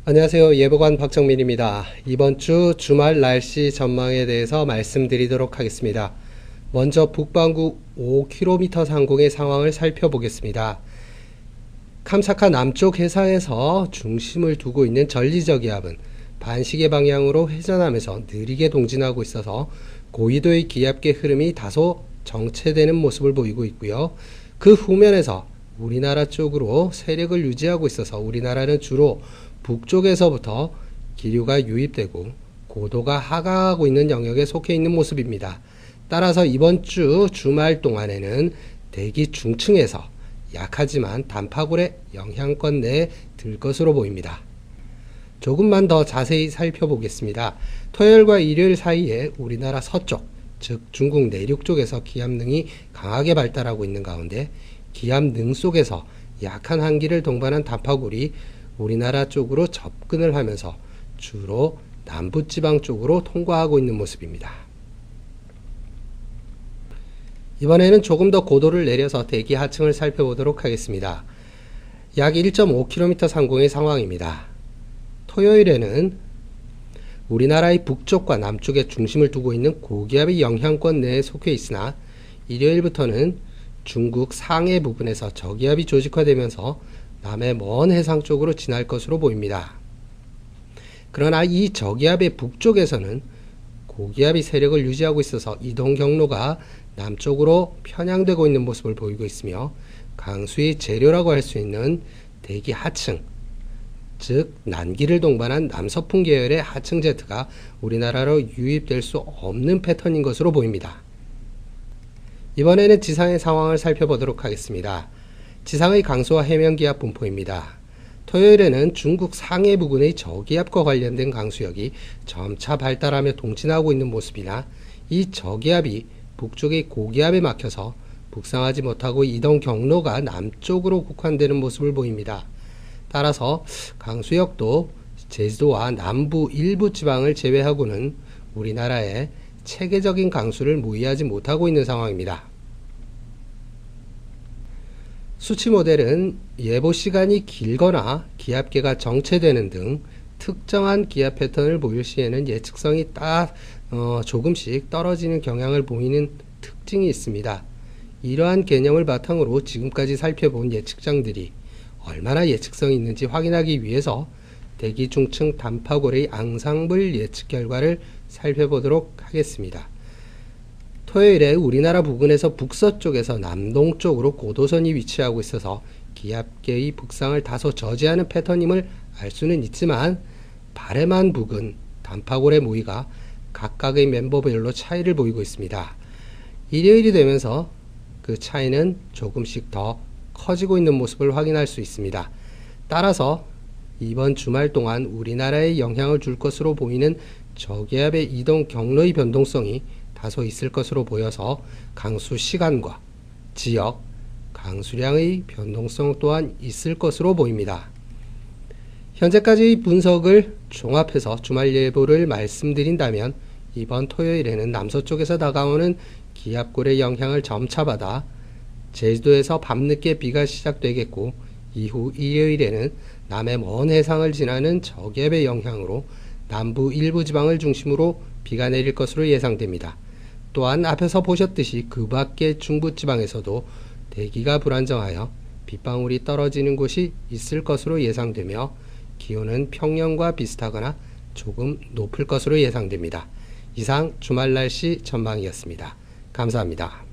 안녕하세요. 예보관 박정민입니다. 이번 주 주말 날씨 전망에 대해서 말씀드리도록 하겠습니다. 먼저 북반구 5km 상공의 상황을 살펴보겠습니다. 캄차카 남쪽 해상에서 중심을 두고 있는 전리저기압은 반시계 방향으로 회전하면서 느리게 동진하고 있어서 고위도의 기압계 흐름이 다소 정체되는 모습을 보이고 있고요. 그 후면에서 우리나라 쪽으로 세력을 유지하고 있어서 우리나라는 주로 북쪽에서부터 기류가 유입되고 고도가 하강하고 있는 영역에 속해 있는 모습입니다. 따라서 이번 주 주말 동안에는 대기 중층에서 약하지만 단파골의 영향권 내에 들 것으로 보입니다. 조금만 더 자세히 살펴보겠습니다. 토요일과 일요일 사이에 우리나라 서쪽, 즉 중국 내륙 쪽에서 기압능이 강하게 발달하고 있는 가운데 기압능 속에서 약한 한기를 동반한 단파골이 우리나라 쪽으로 접근을 하면서 주로 남부지방 쪽으로 통과하고 있는 모습입니다. 이번에는 조금 더 고도를 내려서 대기 하층을 살펴보도록 하겠습니다. 약 1.5km 상공의 상황입니다. 토요일에는 우리나라의 북쪽과 남쪽에 중심을 두고 있는 고기압의 영향권 내에 속해 있으나 일요일부터는 중국 상해 부분에서 저기압이 조직화되면서 남해 먼 해상 쪽으로 지날 것으로 보입니다. 그러나 이 저기압의 북쪽에서는 고기압이 세력을 유지하고 있어서 이동 경로가 남쪽으로 편향되고 있는 모습을 보이고 있으며 강수의 재료라고 할 수 있는 대기 하층, 즉 난기를 동반한 남서풍 계열의 하층 제트가 우리나라로 유입될 수 없는 패턴인 것으로 보입니다. 이번에는 지상의 상황을 살펴보도록 하겠습니다. 지상의 강수와 해면기압 분포입니다. 토요일에는 중국 상해 부근의 저기압과 관련된 강수역이 점차 발달하며 동진하고 있는 모습이나 이 저기압이 북쪽의 고기압에 막혀서 북상하지 못하고 이동 경로가 남쪽으로 국한되는 모습을 보입니다. 따라서 강수역도 제주도와 남부 일부 지방을 제외하고는 우리나라에 체계적인 강수를 모의하지 못하고 있는 상황입니다. 수치 모델은 예보 시간이 길거나 기압계가 정체되는 등 특정한 기압 패턴을 보일 시에는 예측성이 조금씩 떨어지는 경향을 보이는 특징이 있습니다. 이러한 개념을 바탕으로 지금까지 살펴본 예측장들이 얼마나 예측성이 있는지 확인하기 위해서 대기 중층 단파골의 앙상블 예측 결과를 살펴보도록 하겠습니다. 토요일에 우리나라 부근에서 북서쪽에서 남동쪽으로 고도선이 위치하고 있어서 기압계의 북상을 다소 저지하는 패턴임을 알 수는 있지만 바레만 부근 단파골의 모의가 각각의 멤버별로 차이를 보이고 있습니다. 일요일이 되면서 그 차이는 조금씩 더 커지고 있는 모습을 확인할 수 있습니다. 따라서 이번 주말 동안 우리나라에 영향을 줄 것으로 보이는 저기압의 이동 경로의 변동성이 다소 있을 것으로 보여서 강수 시간과 지역, 강수량의 변동성 또한 있을 것으로 보입니다. 현재까지의 분석을 종합해서 주말 예보를 말씀드린다면 이번 토요일에는 남서쪽에서 다가오는 기압골의 영향을 점차 받아 제주도에서 밤늦게 비가 시작되겠고 이후 일요일에는 남해 먼 해상을 지나는 저기압의 영향으로 남부 일부 지방을 중심으로 비가 내릴 것으로 예상됩니다. 또한 앞에서 보셨듯이 그 밖의 중부지방에서도 대기가 불안정하여 빗방울이 떨어지는 곳이 있을 것으로 예상되며 기온은 평년과 비슷하거나 조금 높을 것으로 예상됩니다. 이상 주말 날씨 전망이었습니다. 감사합니다.